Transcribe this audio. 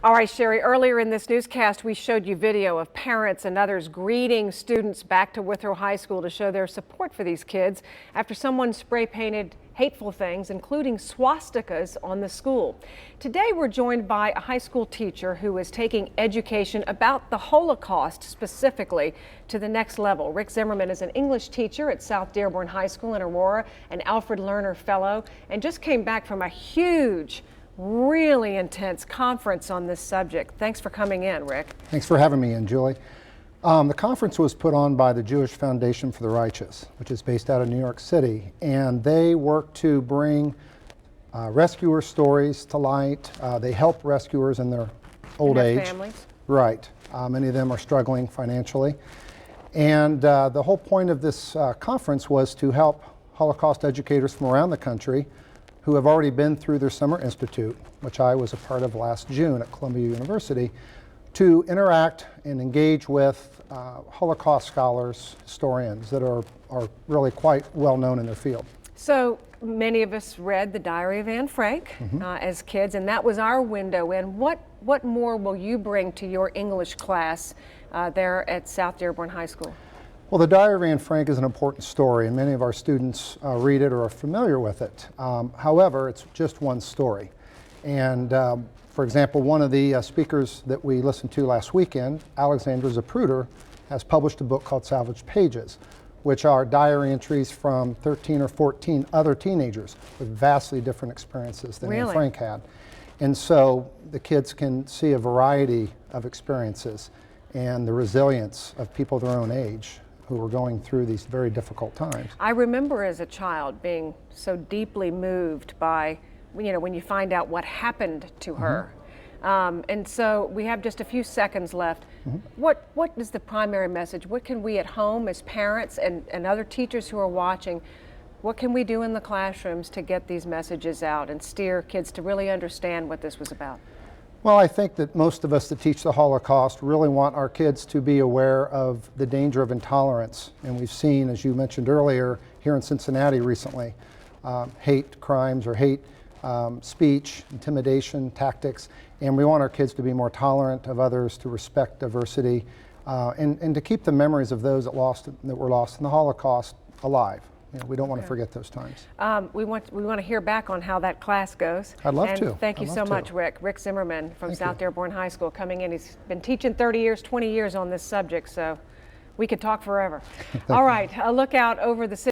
All right, Sherry, earlier in this newscast, we showed you video of parents and others greeting students back to Withrow High School to show their support for these kids after someone spray painted hateful things, including swastikas, on the school. Today, we're joined by a high school teacher who is taking education about the Holocaust specifically to the next level. Rick Zimmerman is an English teacher at South Dearborn High School in Aurora, an Alfred Lerner Fellow, and just came back from a huge, really intense conference on this subject. Thanks for coming in, Rick. Thanks for having me in, Julie. The conference was put on by the Jewish Foundation for the Righteous, which is based out of New York City, and they work to bring rescuer stories to light. They help rescuers in their old age. Families. Right. Many of them are struggling financially. And the whole point of this conference was to help Holocaust educators from around the country who have already been through their summer institute, which I was a part of last June at Columbia University, to interact and engage with Holocaust scholars, historians that are really quite well known in their field. So many of us read The Diary of Anne Frank as kids, and that was our window in. What more will you bring to your English class there at South Dearborn High School? Well, The Diary of Anne Frank is an important story, and many of our students read it or are familiar with it. However, it's just one story. And for example, one of the speakers that we listened to last weekend, Alexandra Zapruder, has published a book called Salvaged Pages, which are diary entries from 13 or 14 other teenagers with vastly different experiences than Anne Frank had. And so the kids can see a variety of experiences and the resilience of people their own age who were going through these very difficult times. I remember as a child being so deeply moved by, when you find out what happened to her. And so we have just a few seconds left. What is the primary message? What can we at home as parents and other teachers who are watching, what can we do in the classrooms to get these messages out and steer kids to really understand what this was about? Well, I think that most of us that teach the Holocaust really want our kids to be aware of the danger of intolerance. And we've seen, as you mentioned earlier, here in Cincinnati recently, hate crimes or hate speech, intimidation tactics. And we want our kids to be more tolerant of others, to respect diversity, and to keep the memories of those that were lost in the Holocaust alive. We don't want to forget those times. We want to hear back on how that class goes. I'd love to. Thank you so much, Rick. Rick Zimmerman from South Dearborn High School coming in. He's been teaching 30 years, 20 years on this subject, so we could talk forever. All right, a look out over the city.